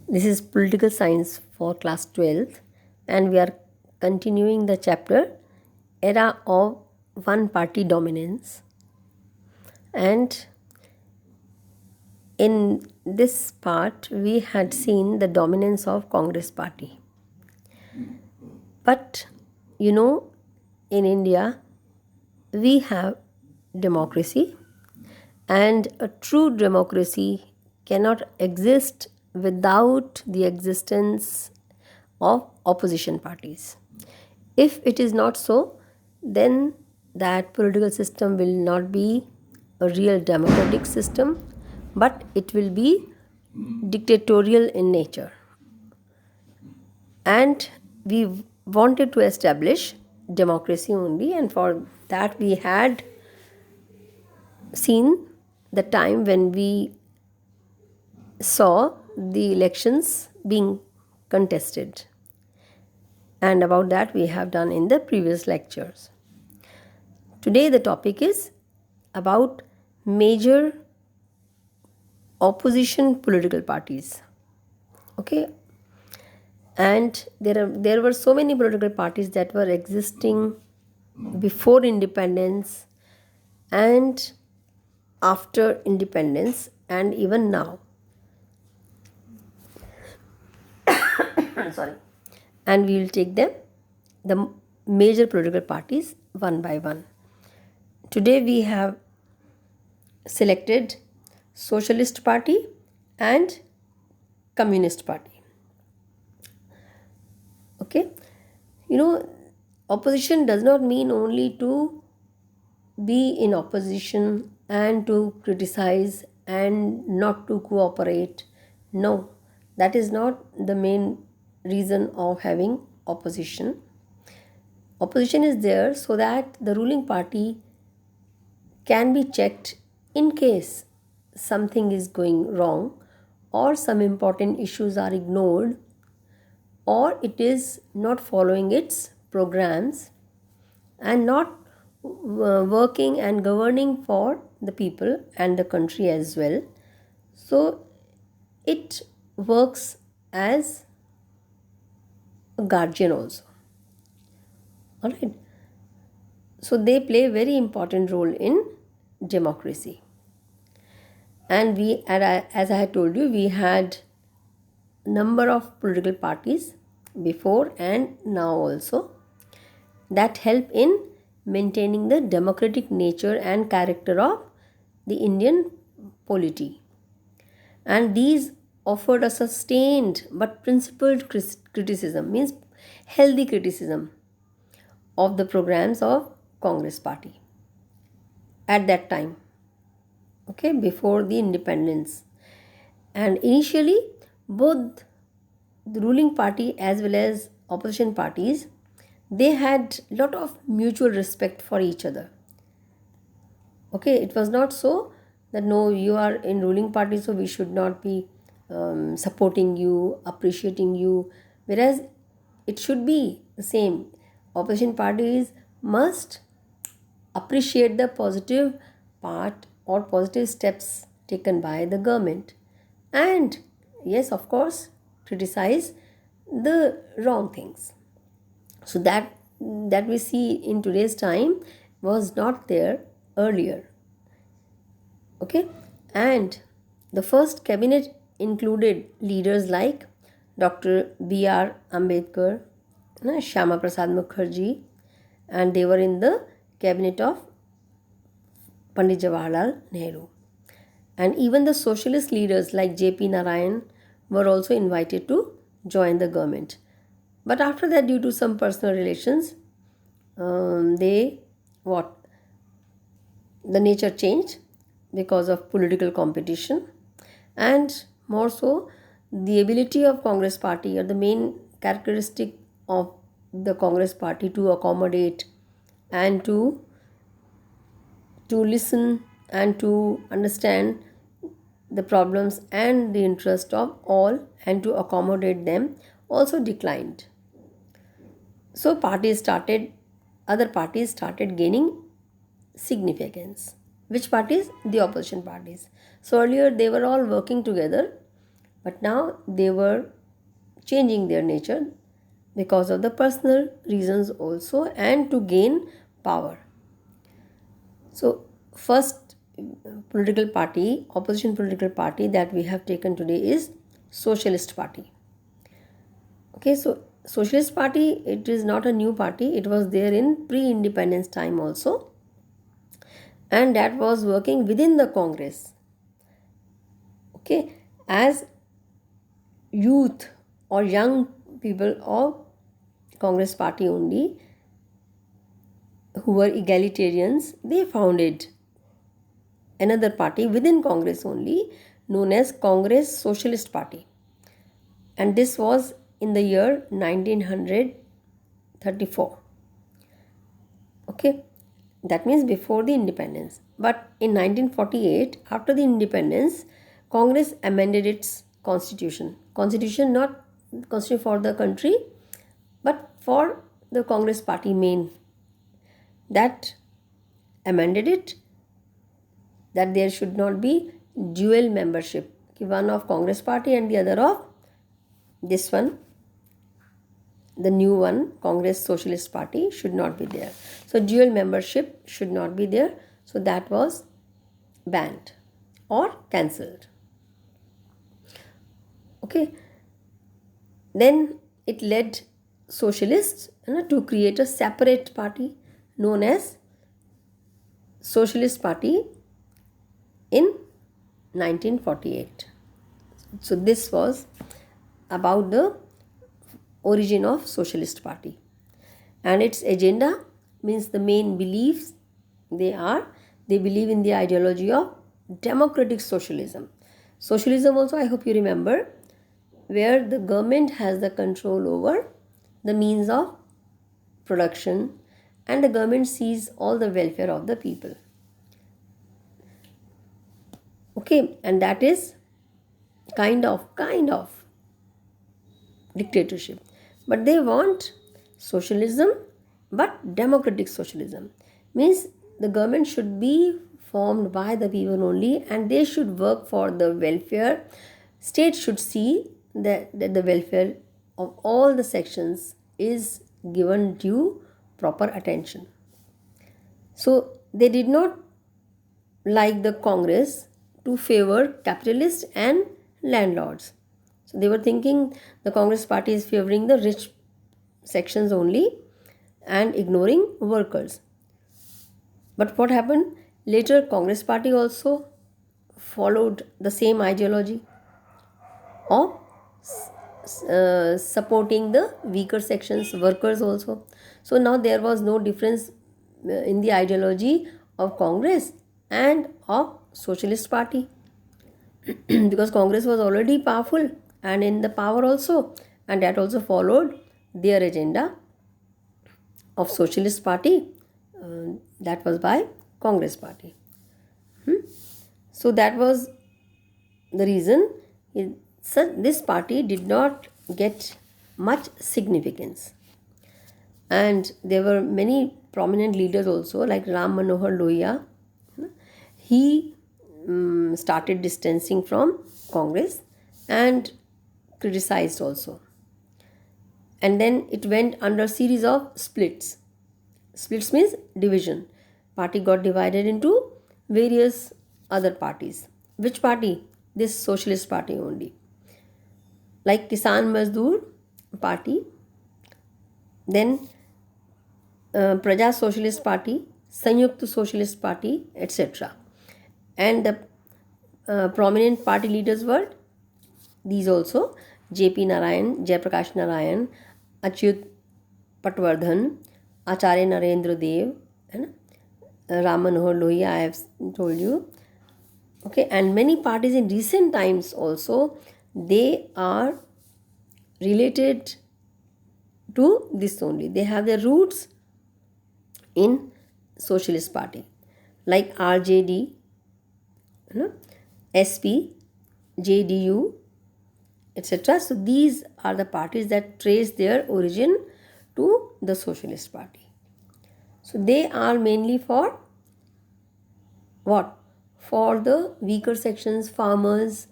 This is Political Science for class 12th, and we are continuing the chapter Era of One Party Dominance. And in this part, we had seen the dominance of Congress Party. But in India, we have democracy, and a true democracy cannot exist without the existence of opposition parties. If it is not so, then that political system will not be a real democratic system, but it will be dictatorial in nature. And we wanted to establish democracy only, and for that we had seen the time when we saw the elections being contested. And about that we have done in the previous lectures. Today the topic is about major opposition political parties. Okay, and there were so many political parties that were existing before independence and after independence and even now. Sorry. And we will take them, the major political parties, one by one. Today we have selected Socialist Party and Communist Party. Okay, opposition does not mean only to be in opposition and to criticize and not to cooperate. No, that is not the main reason of having opposition. Opposition is there so that the ruling party can be checked in case something is going wrong or some important issues are ignored or it is not following its programs and not working and governing for the people and the country as well. So it works as a guardian also. All right. So they play a very important role in democracy. And as I had told you, we had number of political parties before and now also that help in maintaining the democratic nature and character of the Indian polity. And these offered a sustained but principled criticism, means healthy criticism of the programs of Congress Party at that time, okay, before the independence. And initially, both the ruling party as well as opposition parties, they had lot of mutual respect for each other. Okay, it was not so that no, you are in ruling party, so we should not be supporting you, appreciating you, whereas it should be the same. Opposition parties must appreciate the positive part or positive steps taken by the government, and yes, of course, criticize the wrong things. So that we see in today's time was not there earlier. Okay, and the first cabinet included leaders like Dr. B.R. Ambedkar, Shyama Prasad Mukherjee, and they were in the cabinet of Pandit Jawaharlal Nehru. And even the socialist leaders like J.P. Narayan were also invited to join the government. But after that, due to some personal relations, they what the nature changed because of political competition, and more so the ability of Congress Party or the main characteristic of the Congress Party to accommodate and to listen and to understand the problems and the interest of all and to accommodate them also declined. So other parties started gaining significance. Which parties? The opposition parties. So earlier they were all working together but now they were changing their nature because of the personal reasons also and to gain power. So, first political party, opposition political party that we have taken today is Socialist Party. Okay, so Socialist Party, it is not a new party, it was there in pre-independence time also, and that was working within the Congress. Okay, as youth or young people of Congress party only who were egalitarians, they founded another party within Congress only known as Congress Socialist Party, and this was in the year 1934. Okay, that means before the independence. But in 1948, after the independence, Congress amended its constitution, not constitution for the country but for the Congress party main, that amended it that there should not be dual membership, one of Congress party and the other of this one, the new one, Congress Socialist Party, should not be there. So dual membership should not be there. So that was banned or cancelled. Okay. Then it led socialists to create a separate party known as Socialist Party in 1948. So this was about the origin of Socialist Party, and its agenda means the main beliefs they believe in the ideology of democratic socialism. Socialism also, I hope you remember, where the government has the control over the means of production and the government sees all the welfare of the people. Okay, and that is kind of dictatorship. But they want socialism, but democratic socialism. Means the government should be formed by the people only and they should work for the welfare. State should see that the welfare of all the sections is given due proper attention. So they did not like the Congress to favor capitalists and landlords. So they were thinking the Congress party is favoring the rich sections only and ignoring workers. But what happened? Later Congress party also followed the same ideology of supporting the weaker sections, workers also. So now there was no difference in the ideology of Congress and of Socialist Party because Congress was already powerful and in the power also, and that also followed their agenda of Socialist Party, that was by Congress Party. So that was the reason this party did not get much significance, and there were many prominent leaders also like Ram Manohar Lohia. He started distancing from Congress and criticized also, and then it went under series of splits. Splits means division. Party got divided into various other parties. Which party? This Socialist Party only. Like Kisan Mazdoor Party, then Praja Socialist Party, Sanyukt Socialist Party, etc. And the prominent party leaders were these also: J.P. Narayan, Jayaprakash Narayan, Achyut Patwardhan, Acharya Narendra Dev, and Ram Manohar Lohia, I have told you. Okay, and many parties in recent times also, they are related to this only. They have their roots in Socialist Party like RJD, SP, JDU, etc. So these are the parties that trace their origin to the Socialist Party. So they are mainly for what? For the weaker sections, farmers,